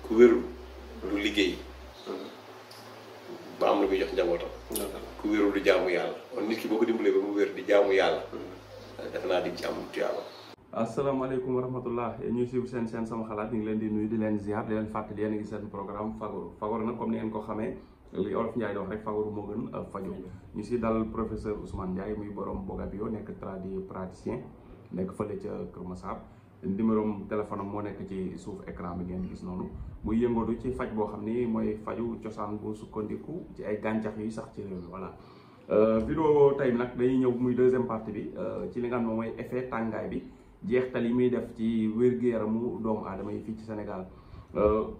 ku wérul du liggéey ba am lu muy jox njabootam. ku wérul du jaamu yàlla kon nit ki boo ko dimbalee ba mu wér di jaamu yàlla. defe naa di ci am tuyaaba. asalaamaaleykum wa rahmatullah ñuy suivre seen sama xalaat ñu ngi leen di nuyu di leen ziar di leen fàttali yéen a ngi seen programme fagaru nag comme ni ngeen ko xamee li Olof Ndiaye di wax rek fagaru moo gën faju ñu si dal professeur Ousmane Ndiaye muy borom Bogabio nekk tradipraticien nekk fële ca Kër Massar numéro téléphone am moo nekk ci suuf écran bi ngeen gis noonu muy yëngatu ci faj boo xam ni mooy faju cosaan bu sukkandiku ci ay gàncax yuy sax ci réew mi voilà. vidéo tey bi nag dañuy ñëw muy deuxième partie bi ci li nga xam ne mooy effet tàngaay bi jeextal yi muy def ci wér-gu-yaramu doomu aadama yi fii ci Sénégal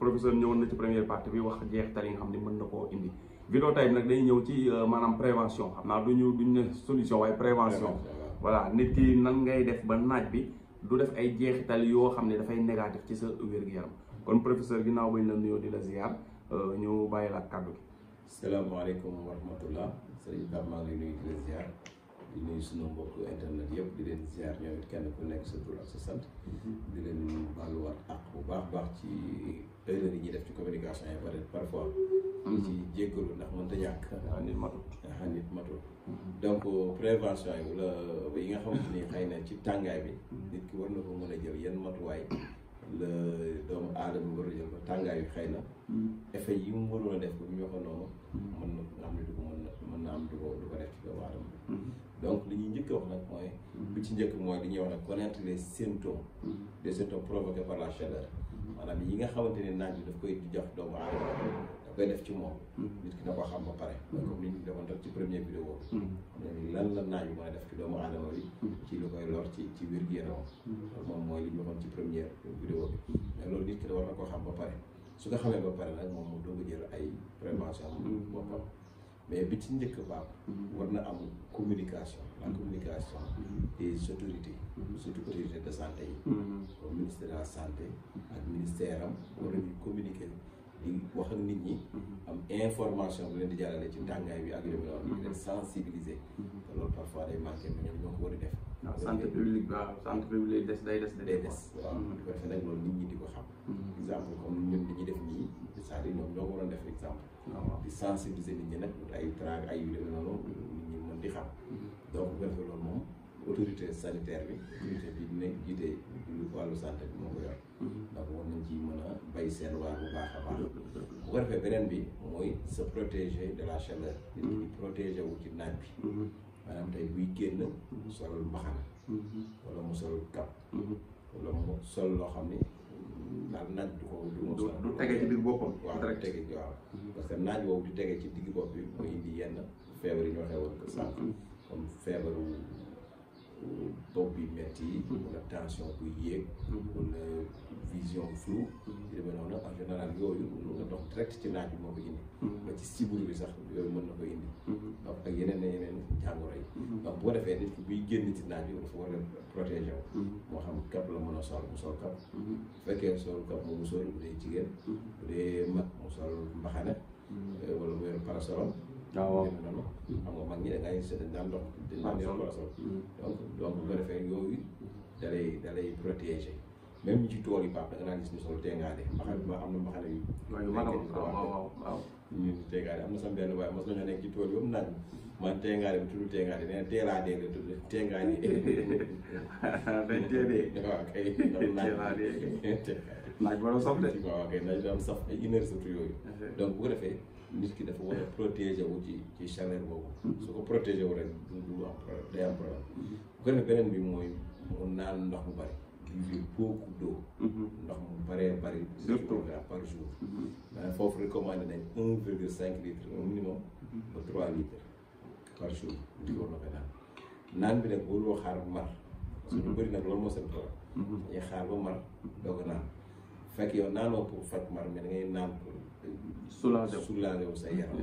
professeur ñëwoon na ci première partie bi wax jeextal yi nga xam ne mën na koo indi. vidéo tey bi nag dañuy ñëw ci maanaam prévention xam naa duñu ne solution waaye prévention voilà nit ki nan ngay def ba naaj bi du def ay jeexital yoo xam ne dafay négatif ci sa wér-gu-yaram kon professeur ginnaaw bañ la nuyoo di la ziar ñu bàyyi la kàddu gi. salaamaaleykum wa rahmatullah sëriñ Pape maa ngi lay nuyu di la ziar di nuyu sunu mbokk internet yëpp di leen ziar ñoom it kenn ku nekk sa tur ak sa sant di leen baaluwaat ak bu baax ci erreur yi ñuy def ci communication yi peut-être parfois di ci jéggalu ndax mënta ñàkk nit matul donc prévention yi wala yi nga xamante ni xëy na ci tàngaay bi nit ki war na ko mën a jël yenn matuwaay la doomu aadama war a jël ba tàngaay bi xëy na effet yi mu waroon a def bu ñu waxoon noonu mën na nga xam ne du ko mën na am du ko def ci doomu aadama donc li ñuy njëkk a wax nag mooy bi ci njëkk mooy li ñuy wax nag connaître les symptômes des symptômes provoqués par la chaleur maanaam yi nga xamante ne naaj bi daf koy jox doomu aadama daf koy def ci moom nit ki na ko xam ba pare comme ni ñu defoon rek ci première vidéo bi lan la naaj bi mën a def ci doomu aadama bi ci lu koy lor ci wér-gu-yaram loolu moom mooy li ñu waxoon ci première vidéo bi mais loolu nit ki da war na koo xam ba pare su ko xamee ba pare nag moom mu doog a jël ay prévention boppam mais bi ci njëkk baab war na am communication la communication des autorités surtout autorités de santé yi comme ministère de la santé ak ministère am war nañu communiquer di wax ak nit ñi am information bu leen di jàllale ci tàngaay bi ak yu noonu di leen sensibiliser te loolu parfois day manqué mais ñoom ñoo ko war a def waaw santé publique waaw santé publique day des waaw di ko defee nag loolu nit ñi di ko xam exemple comme ñun li ñuy def nii c'est-à-dire ñoom ñoo ko waroon def exemple di sensibiliser nit ñi nag ay traag ay yu demee noonu nit ñi mën di xam donc bu ko defee loolu moom autorité sanitaire bi autorité bi nekk jiite lu wàllu santé bi moo ko yor donc war nañ ci mën a bay seen waar bu baax a baax bu ko defee beneen bi mooy se protéger de la chaleur nit ñi protéger wu ci naaj bi maanaam tey buy génn sol mbaxana wala mu sol kap wala mu sol loo xam ni daal naaj du tege ci digg boppam waaw du tege waaw parce que naaj boobu di tege ci digg bopp bi mooy indi yenn feebar yi ñu waxee woon ko sànq comme feebaru bopp bi metti yi wala tension buy yéeg wala vision floue ci demee noonu en général yooyu nga dox direct ci naaj bi moo ko indi ba ci siburu bi sax yooyu mën na ko indi donc ak yeneen jàngoro yi donc bu ko defee nit ki buy génn ci naaj bi dafa war a protéger moo xam kap la mën a sol mu sol kap bu fekkee sol kap mu sol bu dee jigéen bu dee mag mu sol mbaxane wala mu yor parasol waaw noonu xam nga mag ñi da ngay dañ daan dox dañ daan yor parasol donc bu ko defee yooyu dalay protéger même ñi ci tool yi baax da nga naan gis ñu sol tengaade mbaxane ba am na mbaxane yu waaw ñu tengaade am na sama benn waaye mos nañoo nekk ci tool yi ba mu naan man tengaade bi tudd tengaade nee na teelaa dee la tudd tengaade dañ teedee waaw kay naaj ba saf de waaw kay naaj am saf ay une heure surtout yooyu donc bu ko defee nit ki dafa war a protéger wu ci chaleur boobu su ko protéger wu rek du am problème day am problème bu ko defee beneen bi mooy mu naan ndox mu bari buvez beaucoup d'eau ndox mu bëree bëri surtout par jour maanaam foofu recommandé nañ 1,5 litre au minimum ba 3 litres par jour di war na ko naan bi nag waruloo xaar bu mar parce que ñu bëri nag loolu moo seen problème dañuy xaar ba mar doo ko naan fekk yow naanoo pour faj mar mais da ngay naan pour soulager wu sa yaram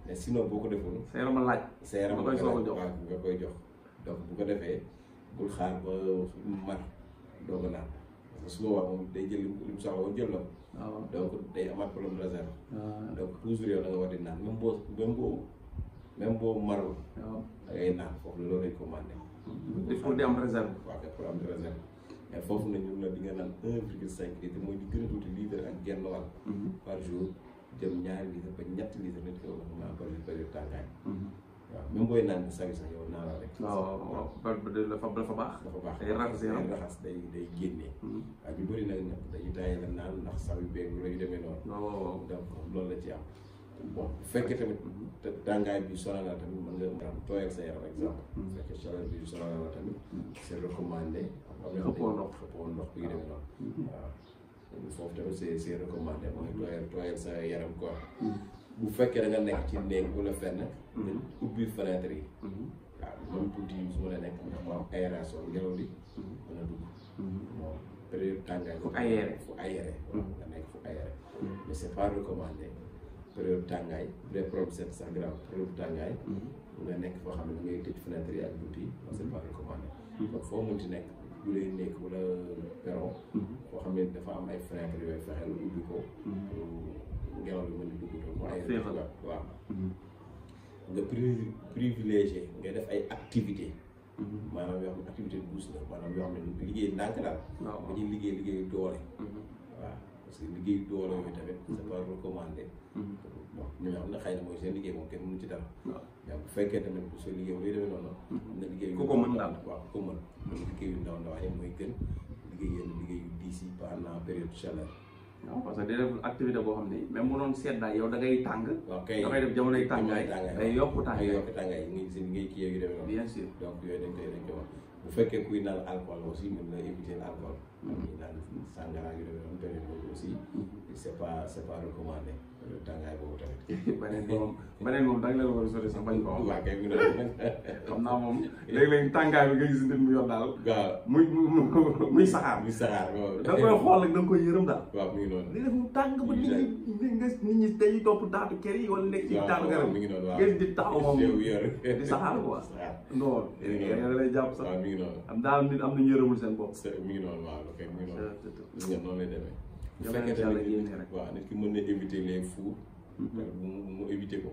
mais sinon boo ko deful sa yaram laaj sa yaram nga koy jox donc bu ko defee bul xaar ba mar doo ko naan parce que su boobaa moom day jël li mu soxla woon jël la ko donc day amaat problème de réserve donc toujours yow da nga war di naan même boo marul da ngay naan foofu loolu lañ commandé il faut di am réserve waaw pour am réserve mais foofu na ñun la di nga naan 1,5 litre mooy di gën a tuuti litre ak genn wàll par jour jëm 2 litre ba 3 litre nit ko wax naa par période tàngaay waaw même booy naan bu sawi sax yow naa la rek waaw dafa baax day raxas day génnee waaw ñu bëri nag dañuy tàyyi la naan ndax sawi beeg lu lay demee noonu donc loolu la ci am bon bu fekkee tamit tàngaay bi sonal la tamit mën nga am tooyal sa yaram exemple bu fekkee chaleur bi sonal la tamit c'est recommandé xëppoo ndox bi demee noonu waaw foofu tamit c'est recommandé mooy tooyal sa yaram quoi bu fekkee da nga nekk ci néeg wala fenn nga ubbi fenêtre yi waaw même tuuti su mën a nekk ndax mu am aération ngelaw li mën a dugg moom période tàngaay fu aéré nga nekk fu aéré mais c'est pas recommandé période tàngaay bu dee problème sax grave période tàngaay nga nekk foo xam ne da ngay tëj fenêtre yi ak bunt yi c'est pas recommandé donc foo mënti nekk bu lay nekk wala perron foo xam ne dafa am ay fenêtre yooyu fexeel ubbi ko ngelaw li mën di dugg doon mu ay waaw nga privilégié nga def ay activité maanaam yoo xam ne activité douce la maanaam yoo xam ne liggéey ndànk daal nga ñuy liggéey doole waaw parce que liggéey doole yooyu tamit c'est pas recommandé bon ñi nga xam ne xëy na mooy seen liggéey moom kenn mënu ci dara mais bu fekkee tamit soo liggéey luy demee noonu am na liggéey ku ko mën daal waaw ku ko mën liggéey yu ndaw ndaw mooy gën liggéey yu diis yi pendant période chaleur waaw parce que day def activité boo xam ne même mu doon seddaay yow da ngay tàng. waaw kay da ngay def jamonoy tàngaay day yokk tàngaay yi ngi seen ngay kii yooyu demee noonu. bien sûr donc yooyu dañ koy wax bu fekkee kuy naan alcool aussi mën na éviter alcool. ñuy naan sangara yu demee noonu période boobu aussi c'est pas recommandé tàngaay boobu tamit. beneen moom da nga leen war a sori sax bañ ko wax. waaw kay mu ne xam naa moom léeg-léeg tàngaay bi nga gis nit mu yor daal. waaw muy saxaar. muy saxaar waaw. da nga koy xool rek da nga koy yërëm daal. waaw mi ngi noonu. li def mu tàng ba nit ñi dañuy topp taatu kër yi wala nekk ci taatu garab. mi ngi noonu waaw ngeen di taxaw moom di saxaar quoi. non da lay jàpp sax. waaw mi ngi noonu. am daal nit am nañu yërëmul seen bopp. mi ngi noonu waaw ok mi ngi noonu. gis nga noonu lay demee. bu fekkee fekkee tamit rek waaw nit ki mën na éviter les fours. mu éviter ko.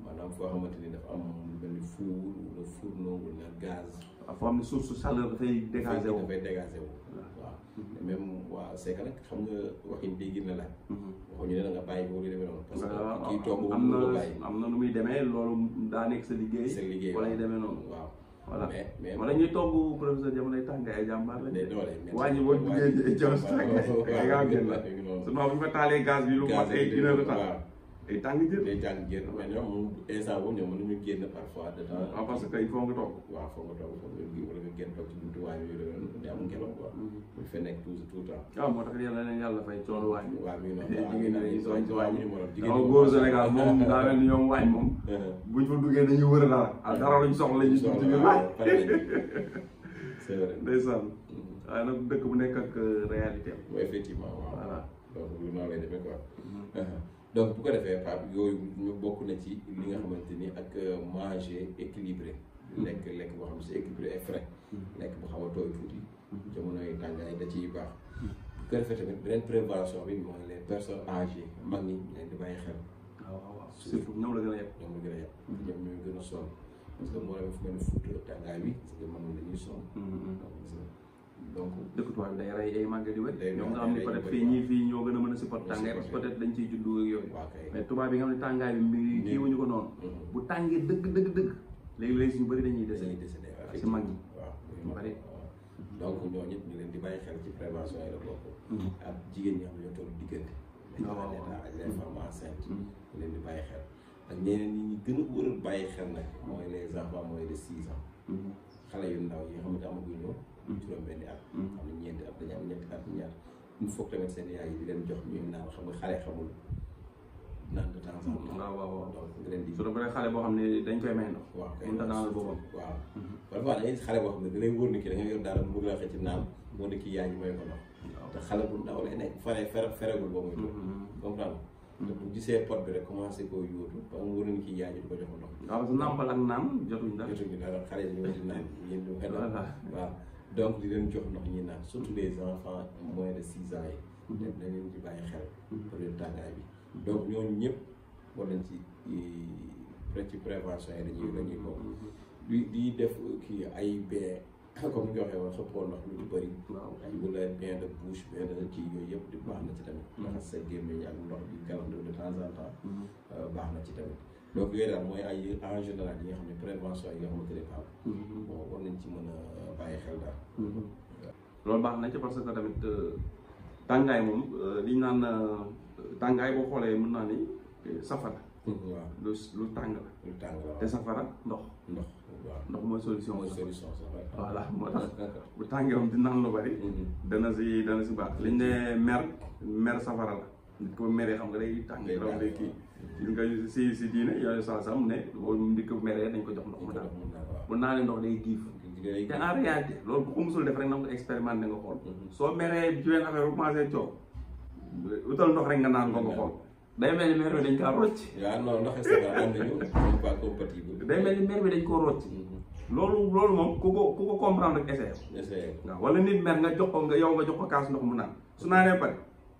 maanaam foo xamante ni dafa am lu mel ni four wala fourneau wala gaz. waaw foo xam ne source chaleur dafay dégager wu. waaw même waa c'est que nag xam nga waxin dégg na laaj. waxuñu ne nga bàyyi boobu demee noonu. parce que kii toog am na nu muy demee loolu daa nekk sa liggéey. sa liggéey wala yu demee noonu. waaw voilà mais wala ñuy togg professeur jamonoy tàngaay ay jàmbaar lañ. day doole wàññi boo duggee jëm si tàngaay ay gaa génn la sinon bu ñu fa taalee gaz bi lu mat ay 1 heure de temps day tàng jër. day tàng jër mais ñoom moom instant boobu ñoom mënuñu génn parfois de temps. waaw parce que il faut nga toog. waaw foog nga toog foog nga wala nga génn toog ci buntu waañ yooyu day am ngelaw quoi. bu fee nekk tout le temps. waaw moo tax yàlla fay coono waañ. waaw mi ngi noonu jigéen ñi dañuy sonn ci waañ ñu morom jigéen ñi góor Sénégal moom daa mel ni ñoom waañ moom. buñ fa duggee dañuy wër dara. dara lañ soxla lañuy dugg ci biir waañ. c'est vrai ndeysaan. waaye nag dëkk bu nekk ak réalité am. effectivement waaw. voilà donc lu noonu lay demee quoi. donc bu ko defee Pape yooyu ñu bokk na ci li nga xamante ni ak manger équilibré. lekk boo xam ne c'est équilibré et frais. lekk bu xaw a tooy tuuti. jamonoy tàngaay da ciy baax. bu ko defee tamit beneen prévention bi mooy les personnes âgées mag ñi leen di bàyyi xel. waaw surtout ñoom la gën a yeb. ñoom la gën a yeb. ñoom ñooy gën a sonn parce que moo demee fu mel ne Fuuta tàngaay bi parce que man dañuy sonn. donc dëkk tubaab bi day rey ay màgget yu wér. day ñoom nga xam ne peut être fii ñoo gën a mën a supporter tàngaay parce que peut être dañ ciy juddu ak yooyu. mais tubaab bi nga xam ne tàngaay bi mbir kii wuñu ko noonu. bu tàngee dëgg léegi-léegi suñu bëri dañuy décédé si mag ñi. waaw ñu bëri. donc ñooñu it ñu leen di bàyyi xel ci prévention yi la bokk. ak jigéen ñi xam ne ñoo toll diggante. waaw ak les femmes enceintes. ñu leen di bàyyi xel ak ñeneen ñi gën a war a bàyyi xel nag mooy les enfants moins de 6 ans. xale yu ndaw yi nga xamante amaguñu juróom-benni at. xam ne ñeenti at dañu am ñetti at ñaar il faut tamit seen yaay yi di leen jox ñuy naan xam nga xale xamul naan de temps en temps. waaw donc nga leen di. surtout bu dee xale boo xam ne dañ koy may ndox. waaw kay mënut a naanal boppam. waaw parfois da ngay gis xale boo xam ne da lay wóor ni ki da nga yor dara bëgg laa xëcc naan moo ne kii yaay ñu may ko ndox. te xale bu ndaw lay nekk feregul ba muy doon. comprendre te bu gisee pot bi rek commencé koo yóotu ba mu wóor ni kii yaay ñu di ko jox ndox. waaw parce que nàmpal ak naan jotuñ dara. jotuñu dara xale yi ñoo di naan yéen du waaw donc di leen jox ndox ñuy naan surtout les enfants moins de 6 ans yi. dañ leen di bàyyi xel. période tàngaay bi donc ñooñu ñëpp war nañ ci prévention yi dañuy bokk di def kii ay bain comme ni nga waxee woon xëppoo ndox lu bëri. waaw bu la bien de bouche bien de ci yooyu yëpp di baax na ci tamit. raxas sa gémmiñ ak ndox bi galandu de temps en temps. baax na ci tamit. donc yooyu daal mooy ay en général yi nga xam ne prévention yi nga xamante ne Pape. bon war nañ ci mën a bàyyi xel daal. loolu baax na ci parce que tamit tàngaay moom li ñu naan tàngaay boo xoolee mën naa ni safara. waaw lu tàng la. lu tàng la te safara ndox. waaw ndox mooy solution. mooy solution sax voilà moo tax bu tàngee moom di naan lu bari. dana si baax liñ ne mer safara la. nit ko meree xam nga day tàng raw day kii. gis nga si diine yooyu sam ne boo nit ko meree dañ ko jox ndox mu naan bu naanee ndox day giif. te en réalité loolu bu ko musul def rek na nga ko expérimenté nga xool. soo meree ci benn affaire bu commencé coow utal ndox rek nga naan ko nga xool. day mel ni mer bi dañ kaa rocc. waaw non ndox est am nañu c'est pas compatible. day mel ni mer bi dañ koo rocc. loolu moom ku ko comprendre rek essayé. waaw wala nit mer nga jox ko nga jox ko kaas ndox mu naan su naanee pare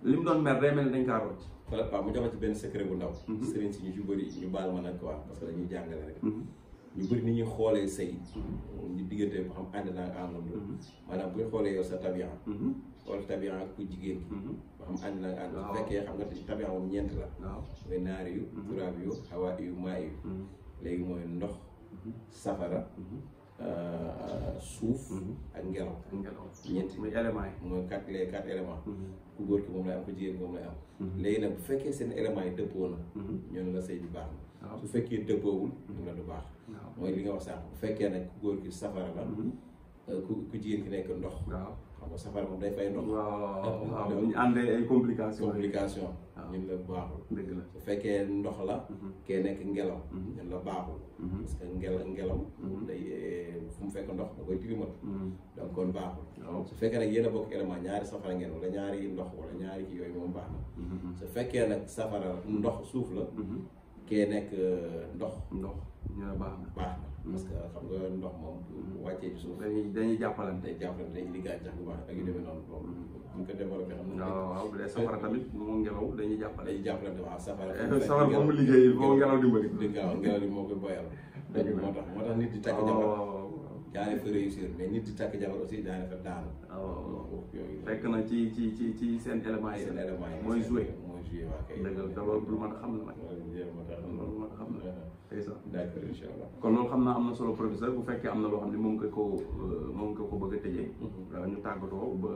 li mu doon mer day mel ni dañ kaa rocc. voilà Pape mu jox ci benn secret bu ndaw. sëriñ si ñu ci bëri ñu baal ma nag quoi parce que dañuy jàngale rek. ñu bëri ni ñuy xoolee sëy ñu diggante boo xam ànd naa ak àndandoo. maanaam bu ñu xoolee yow sa tabian. wala tabian ak ku jigéen ki. boo xam ànd naa ak ànd. bu fekkee xam nga tabian moom ñeent la. waaw mooy naari yu. turaab yu xawaat yu maa yu. léegi mooy ndox. safara. suuf. ak ngelaw. ñeenti muy éléments yi. mooy les quatre éléments. ku góor ki moom lay am ku jigéen ki moom lay am. léegi nag bu fekkee seen éléments yi dëppoo na. ñoom la sëy bi baax na. su fekkee dëppoowul ñu la du baax. mooy li nga wax sànq bu fekkee nag ku góor ki safara la. ku jigéen ki nekk ndox. waaw xam nga safara moom day fay ndox. waaw bu ñu àndee ay complication ñun la baaxul. dëgg la su fekkee ndox la. kee nekk ngelaw. ñun la baaxul. parce que ngelaw. day fu mu fekk ndox da koy tilimal. donc kon baaxul. su fekkee nag yéen a bokk élément ñaari safara ngeen wala ñaari ndox wala ñaari kii yooyu moom baax na. su fekkee nag safara ndox suuf la. kee nekk ndox ñu ne baax na parce que xam nga ndox moom wàccee ci suuf dañuy jàppalante day indi gàncax bu baax ak yu demee noonu boobu ñu ko développé xam na waaw bu dee safara tamit moo ngelaw dañuy jàppalante waaw safara ba mu liggéey foo ngelaw dimbali waaw ngelaw li moo koy boyal moo tax nit di takk jabar daane fa réussir mais nit di takk jabar aussi daane fa daanu yooyu fekk na ci seen éléments yi mooy joué waa kay dëgg la loolu lu mën a xam la nag loolu mën a xam la tey sax d'accord incha allah kon loolu xam naa am na solo professeur bu fekkee am na loo xam ne moom nga ko bëgg a tëjee ñu tàggatoo ba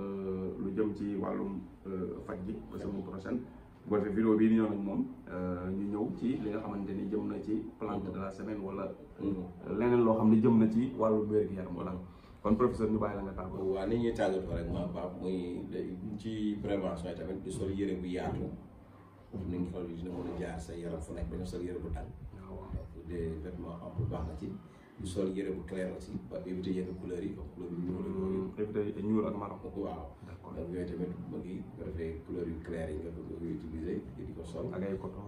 lu jëm ci wàllum faj bi ba semaine prochaine boo defee vidéo bii di ñëw nag moom ñu ñëw ci li nga xamante ni jëm na ci plante de la semaine wala leneen loo xam ne jëm na ci wàllu wér-gu-yaram wala kon professeur ñu bàyyi la nga tàggatoo. waaw ni ñuy tàggatoo rek ma Pape muy ci prévention yi tamit di sol yëre bu yaatu ni nga xool dina mën a jaar sa yaram fu nekk ba nga sol yëre bu tàng donc des vêtements am bu baax na ci di sol yëre bu clair aussi ba éviter yenn couleurs yi comme couleur yu ñuul yooyu éviter ñuul ak marron waaw donc yooyu tamit mu ngi bu defee couleur yu clair yi nga utiliser di ko sol ak ay coton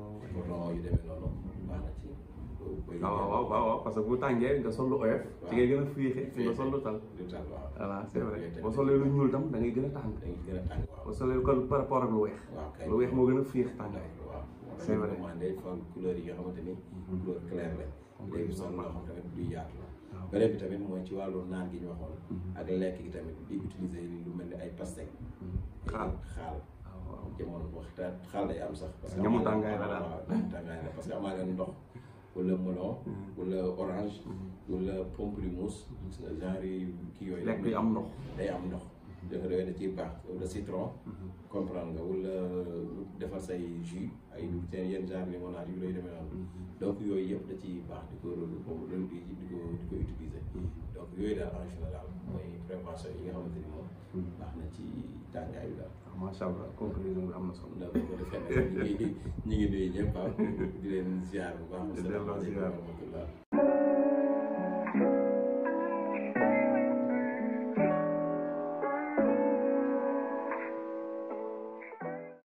yu demee noonu baax na ci waaw parce que bu tàngee nga sol lu oyof ci ngay gën a fiixee nga sol lu tal waaw voilà c'est vrai boo solee lu ñuul tam da ngay gën a tàng boo solee ko par rapport ak lu weex moo gën a fiix tàngaay c'est vrai day fal couleur yi nga xamante ni couleur clair la léegi sol loo xam tamit du yaatu la beneen bi tamit mooy ci wàllu naan gi ñu waxoon ak lekk gi tamit di utiliser lu mel ni ay pastèque xaal jamono waxtaan xaal day am sax parce que ñamu tàngaay la daal tàngaay la parce que amaa leen ndox wala melon wala orange wala pamplemousse genre kii yooyu lekk yi am ndox day am ndox dafa doy da ciy baax wala citron comprendre nga wala defar say jus ay yenn genre limonade yu lay demee noonu donc yooyu yëpp da ciy baax di ko utiliser donc yooyu daal en général mooy prévention yi nga xamante ni moom baax na ci tàngaay bi daal macha allah conclusion bi am na solo ndax bu ko defee nag ñu ngi nuyu ñëpp di leen ziar bu baax.